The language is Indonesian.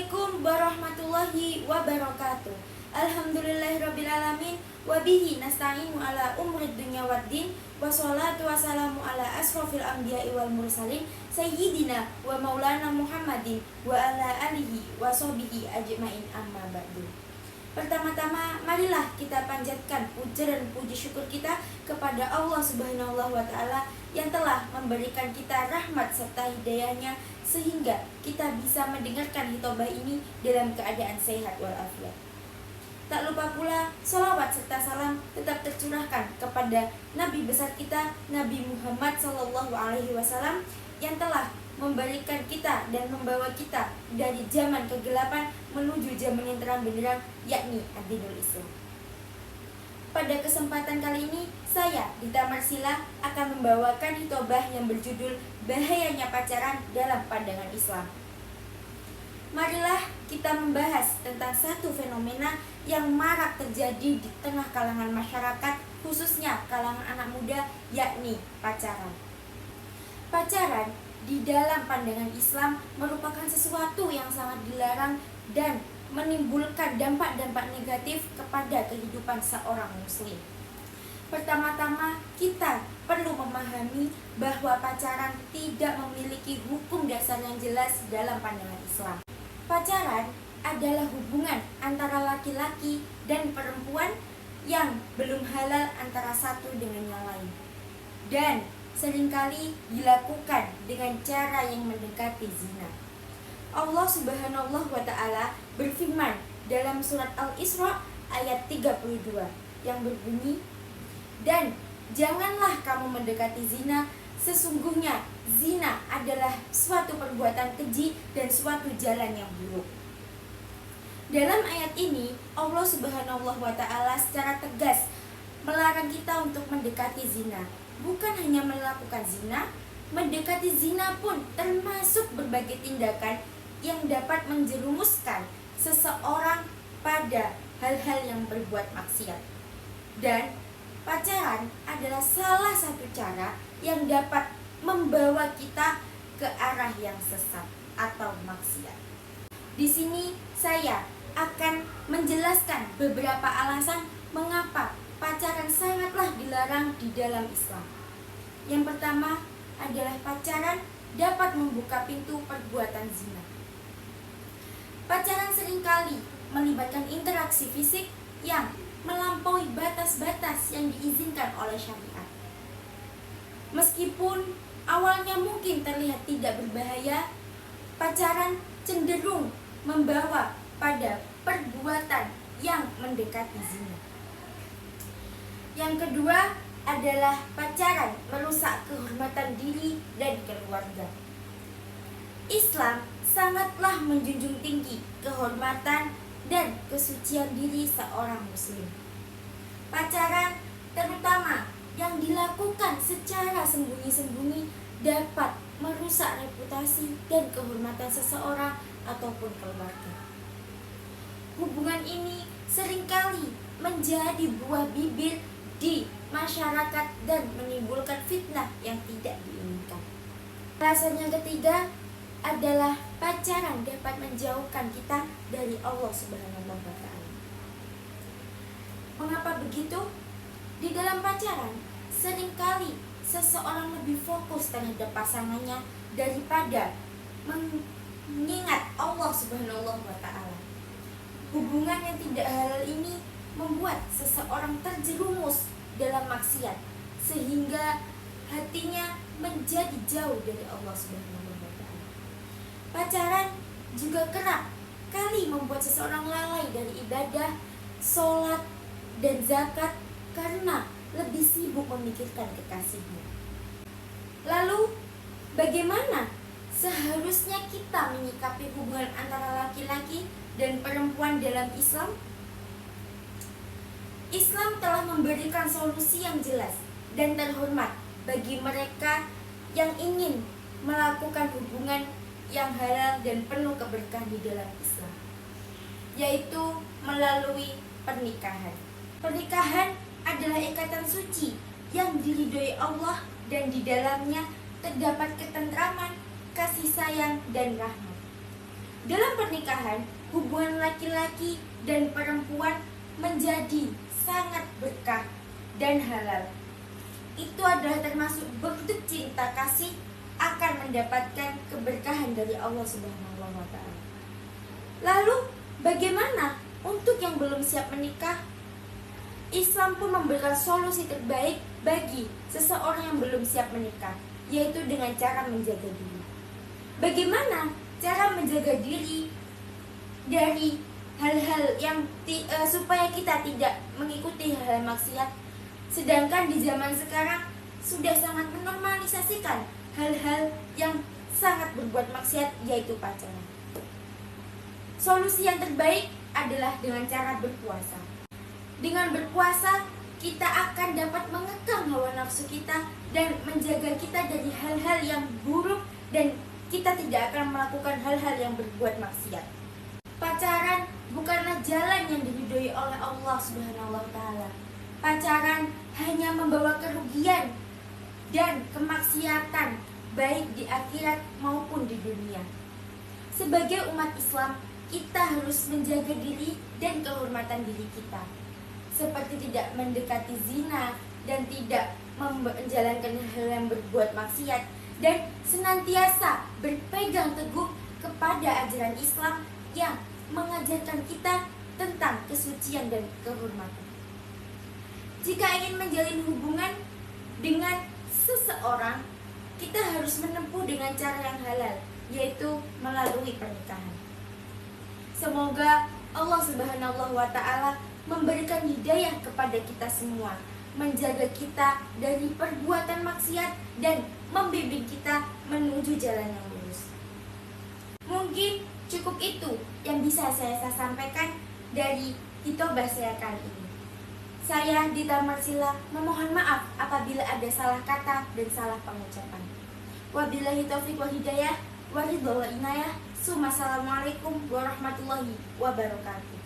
Assalamualaikum warahmatullahi wabarakatuh. Alhamdulillahirrabbilalamin. Wabihi nasta'inu ala umrid dunya waddin. Wassalatu wassalamu ala asrofil anbiya'i wal mursalin Sayyidina wa maulana Muhammadin wa ala alihi wa sahbihi ajma'in, amma ba'du. Pertama-tama, marilah kita panjatkan puja dan puji syukur kita kepada Allah Subhanahu wa Ta'ala yang telah memberikan kita rahmat serta hidayahnya sehingga kita bisa mendengarkan hitobah ini dalam keadaan sehat walafiat. Tak lupa pula sholawat serta salam tetap tercurahkan kepada Nabi besar kita, Nabi Muhammad SAW, yang telah memberikan kita dan membawa kita dari zaman kegelapan menuju zaman yang terang benderang, yakni ad-dinul Islam. Pada kesempatan kali ini, saya, Dita Marsila, akan membawakan hitobah yang berjudul Bahayanya Pacaran dalam Pandangan Islam. Marilah kita membahas tentang satu fenomena yang marak terjadi di tengah kalangan masyarakat, khususnya kalangan anak muda, yakni pacaran. Pacaran di dalam pandangan Islam merupakan sesuatu yang sangat dilarang dan menimbulkan dampak-dampak negatif kepada kehidupan seorang muslim. Pertama-tama, kita perlu memahami bahwa pacaran tidak memiliki hukum dasar yang jelas dalam pandangan Islam. Pacaran adalah hubungan antara laki-laki dan perempuan yang belum halal antara satu dengan yang lain, dan seringkali dilakukan dengan cara yang mendekati zina. Allah Subhanahu wa Ta'ala berfirman dalam surat Al-Isra ayat 32 yang berbunyi, "Dan janganlah kamu mendekati zina, sesungguhnya zina adalah suatu perbuatan keji dan suatu jalan yang buruk." Dalam ayat ini, Allah Subhanahu wa Ta'ala secara tegas melarang kita untuk mendekati zina. Bukan hanya melakukan zina, mendekati zina pun termasuk berbagai tindakan yang dapat menjerumuskan seseorang pada hal-hal yang berbuat maksiat. Dan pacaran adalah salah satu cara yang dapat membawa kita ke arah yang sesat atau maksiat. Di sini saya akan menjelaskan beberapa alasan mengapa pacaran sangatlah dilarang di dalam Islam. Yang pertama adalah pacaran dapat membuka pintu perbuatan zina. Pacaran seringkali melibatkan interaksi fisik yang melampaui batas-batas yang diizinkan oleh syariat. Meskipun awalnya mungkin terlihat tidak berbahaya, pacaran cenderung membawa pada perbuatan yang mendekati zina. Yang kedua adalah pacaran merusak kehormatan diri dan keluarga. Islam sangatlah menjunjung tinggi kehormatan dan kesucian diri seorang muslim. Pacaran, terutama yang dilakukan secara sembunyi-sembunyi, dapat merusak reputasi dan kehormatan seseorang ataupun keluarga. Hubungan ini seringkali menjadi buah bibir di masyarakat dan menimbulkan fitnah yang tidak diinginkan. Alasan yang ketiga adalah pacaran dapat menjauhkan kita dari Allah Subhanahu wa Ta'ala. Mengapa begitu? Di dalam pacaran seringkali seseorang lebih fokus terhadap pasangannya daripada mengingat Allah Subhanahu wa Ta'ala. Hubungan yang tidak halal ini membuat seseorang terjerumus dalam maksiat sehingga hatinya menjadi jauh dari Allah Subhanahu wa Ta'ala. Pacaran juga kerap kali membuat seseorang lalai dari ibadah, sholat, dan zakat karena lebih sibuk memikirkan kekasihnya. Lalu, bagaimana seharusnya kita menyikapi hubungan antara laki-laki dan perempuan dalam Islam? Islam telah memberikan solusi yang jelas dan terhormat bagi mereka yang ingin melakukan hubungan yang halal dan penuh keberkahan di dalam Islam, yaitu melalui pernikahan. Pernikahan adalah ikatan suci yang diridhoi Allah dan di dalamnya terdapat ketentraman, kasih sayang, dan rahmat. Dalam pernikahan, hubungan laki-laki dan perempuan menjadi sangat berkah dan halal. Itu adalah termasuk bentuk cinta kasih akan mendapatkan keberkahan dari Allah Subhanahu wa Ta'ala. Lalu, bagaimana untuk yang belum siap menikah? Islam pun memberikan solusi terbaik bagi seseorang yang belum siap menikah, yaitu dengan cara menjaga diri. Bagaimana cara menjaga diri dari hal-hal yang supaya kita tidak mengikuti hal maksiat? Sedangkan di zaman sekarang sudah sangat menormalisasikan hal-hal yang sangat berbuat maksiat, yaitu pacaran. Solusi yang terbaik adalah dengan cara berpuasa. Dengan berpuasa, kita akan dapat mengekang hawa nafsu kita dan menjaga kita dari hal-hal yang buruk, dan kita tidak akan melakukan hal-hal yang berbuat maksiat. Pacaran bukanlah jalan yang diridhoi oleh Allah Subhanahu wa Ta'ala. Pacaran hanya membawa kerugian dan kemaksiatan baik di akhirat maupun di dunia. Sebagai umat Islam, kita harus menjaga diri dan kehormatan diri kita, seperti tidak mendekati zina dan tidak menjalankan hal yang berbuat maksiat, dan senantiasa berpegang teguh kepada ajaran Islam yang mengajarkan kita tentang kesucian dan kehormatan. Jika ingin menjalin hubungan dengan seseorang, kita harus menempuh dengan cara yang halal, yaitu melalui pernikahan. Semoga Allah Subhanahu wa Ta'ala memberikan hidayah kepada kita semua, menjaga kita dari perbuatan maksiat dan membimbing kita menuju jalan yang lurus. Mungkin cukup itu yang bisa saya sampaikan dari hitobah saya kali ini. Saya Dita Marsila memohon maaf apabila ada salah kata dan salah pengucapan. Wabillahi taufiq wal hidayah, waridho wa inayah. Assalamualaikum warahmatullahi wabarakatuh.